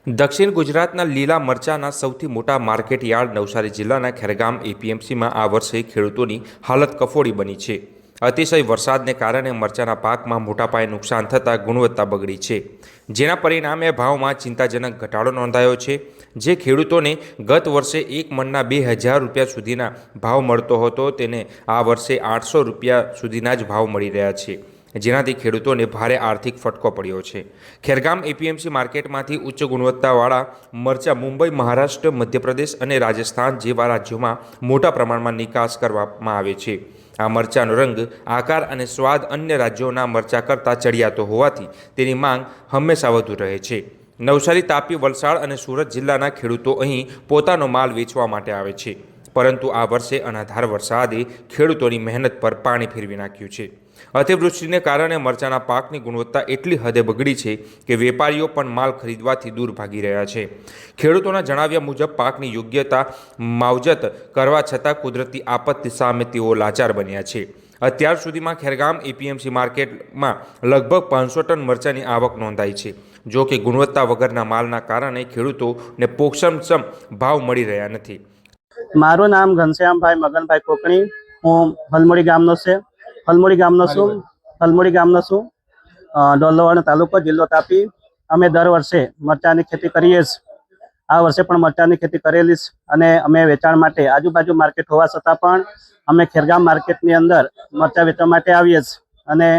દક્ષિણ ગુજરાતના લીલા મરચાના સૌથી મોટા માર્કેટ યાર્ડ નવસારી જિલ્લાના ખેરગામ એપીએમસીમાં આ વર્ષે ખેડૂતોની હાલત કફોડી બની છે। અતિશય વરસાદને કારણે મરચાના પાકમાં મોટા પાયે નુકસાન થતાં ગુણવત્તા બગડી છે, જેના પરિણામે ભાવમાં ચિંતાજનક ઘટાડો નોંધાયો છે। જે ખેડૂતોને ગત વર્ષે એક મણના 2000 રૂપિયા સુધીના ભાવ મળતો હતો, તેને આ વર્ષે 800 રૂપિયા સુધીના જ ભાવ મળી રહ્યા છે, જેનાથી ખેડૂતોને ભારે આર્થિક ફટકો પડ્યો છે। ખેરગામ એપીએમસી માર્કેટમાંથી ઉચ્ચ ગુણવત્તાવાળા મરચાં મુંબઈ, મહારાષ્ટ્ર, મધ્યપ્રદેશ અને રાજસ્થાન જેવા રાજ્યોમાં મોટા પ્રમાણમાં નિકાસ કરવામાં આવે છે। આ મરચાંનો રંગ, આકાર અને સ્વાદ અન્ય રાજ્યોના મરચાં કરતાં ચડિયાતો હોવાથી તેની માંગ હંમેશા વધુ રહે છે। નવસારી, તાપી, વલસાડ અને સુરત જિલ્લાના ખેડૂતો અહીં પોતાનો માલ વેચવા માટે આવે છે, પરંતુ આ વર્ષે અનધાર વરસાદે ખેડૂતોની મહેનત પર પાણી ફેરવી નાખ્યું છે। અતિવૃષ્ટિને કારણે મરચાના પાકની ગુણવત્તા એટલી હદે બગડી છે કે વેપારીઓ પણ માલ ખરીદવાથી દૂર ભાગી રહ્યા છે। ખેડૂતોના જણાવ્યા મુજબ પાકની યોગ્યતા માવજત કરવા છતાં કુદરતી આપત્તિ સામે તેઓ લાચાર બન્યા છે। અત્યાર સુધીમાં ખેરગામ એપીએમસી માર્કેટમાં લગભગ 500 ટન મરચાની આવક નોંધાઈ છે। જો કે ગુણવત્તા વગરના માલના કારણે ખેડૂતોને પોષણક્ષમ ભાવ મળી રહ્યા નથી। મારું નામ ઘનશ્યામભાઈ મગનભાઈ કોકણી, હું હલમોડી ગામનો છે। હલમોડી ગામનો છું, ડોલવણ તાલુકો, જિલ્લો તાપી। અમે દર વર્ષે મરચાની ખેતી કરીએ છીએ। આ વર્ષે પણ મરચાની ખેતી કરેલી છે અને અમે વેચાણ માટે આજુબાજુ માર્કેટ હોવા છતાં પણ અમે ખેરગામ માર્કેટની અંદર મરચાં વેચવા માટે આવીએ છીએ। અને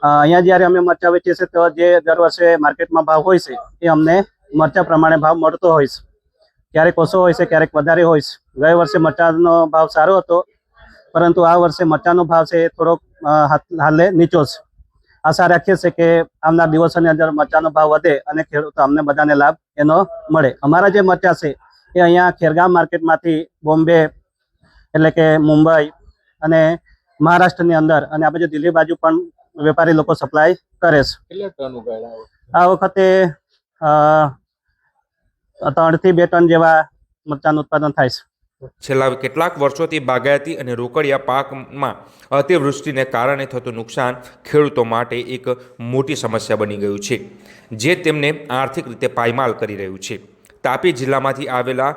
અહીંયા જ્યારે અમે મરચાં વેચીએ છીએ તો જે દર વર્ષે માર્કેટમાં ભાવ હોય છે એ અમને મરચાં પ્રમાણે ભાવ મળતો હોય છે। ક્યારેક ઓછો હોય છે, ક્યારેક વધારે હોય છે। ગયા વર્ષે મરચાંનો ભાવ સારો હતો, પરંતુ આ વર્ષે મરચાંનો ભાવ છે એ થોડોક હાલે નીચો છે। આશા રાખીએ છીએ કે આવનાર દિવસોની અંદર મરચાંનો ભાવ વધે અને ખેડૂતો અમને બધાને લાભ એનો મળે। અમારા જે મરચાં છે એ અહીંયા ખેરગામ માર્કેટમાંથી બોમ્બે એટલે કે મુંબઈ અને મહારાષ્ટ્રની અંદર અને આ બાજુ દિલ્હી બાજુ પણ વેપારી લોકો સપ્લાય કરે છે। કેટલા ટન ઉગાડ્યા આ વખતે 3 થી 2 ટન જેવા મરચાંનું ઉત્પાદન થાય છે। છેલ્લા કેટલાક વર્ષોથી બાગાયતી અને રોકડિયા પાકમાં અતિવૃષ્ટિને કારણે થતું નુકસાન ખેડૂતો માટે એક મોટી સમસ્યા બની ગયું છે, જે તેમને આર્થિક રીતે પાયમાલ કરી રહ્યું છે। તાપી જિલ્લામાંથી આવેલા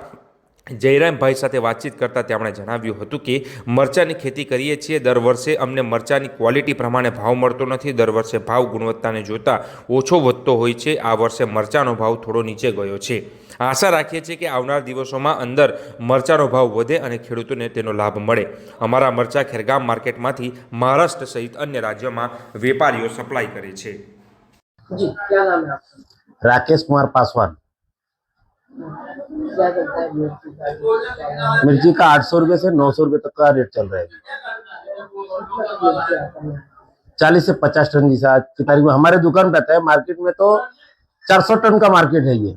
જયરામભાઈ સાથે વાતચીત કરતાં તેમણે જણાવ્યું હતું કે મરચાંની ખેતી કરીએ છીએ, દર વર્ષે અમને મરચાંની ક્વોલિટી પ્રમાણે ભાવ મળતો નથી। દર વર્ષે ભાવ ગુણવત્તાને જોતાં ઓછો વધતો હોય છે। આ વર્ષે મરચાંનો ભાવ થોડો નીચે ગયો છે। આશા રાખીએ છીએ કે આવનાર દિવસોમાં અંદર મરચાંનો ભાવ વધે અને ખેડૂતોને તેનો લાભ મળે। અમારા મરચાં ખેરગામ માર્કેટમાંથી મહારાષ્ટ્ર સહિત અન્ય રાજ્યોમાં વેપારીઓ સપ્લાય કરે છે। जी, क्या नाम है आपका? राकेश कुमार पासवान। क्या चलता है मिर्ची का 800 रुपये से 900 रुपये तक का रेट चल रहा है। 40 से 50 टन जैसा आज की तारीख में हमारे दुकान पे आता है। मार्केट में तो 400 टन का मार्केट है ये।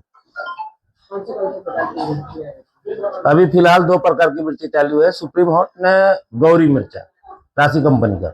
अभी फिलहाल 2 प्रकार की मिर्ची चालू है, सुप्रीम हॉट ने गौरी मिर्चा, राशि कंपनी का।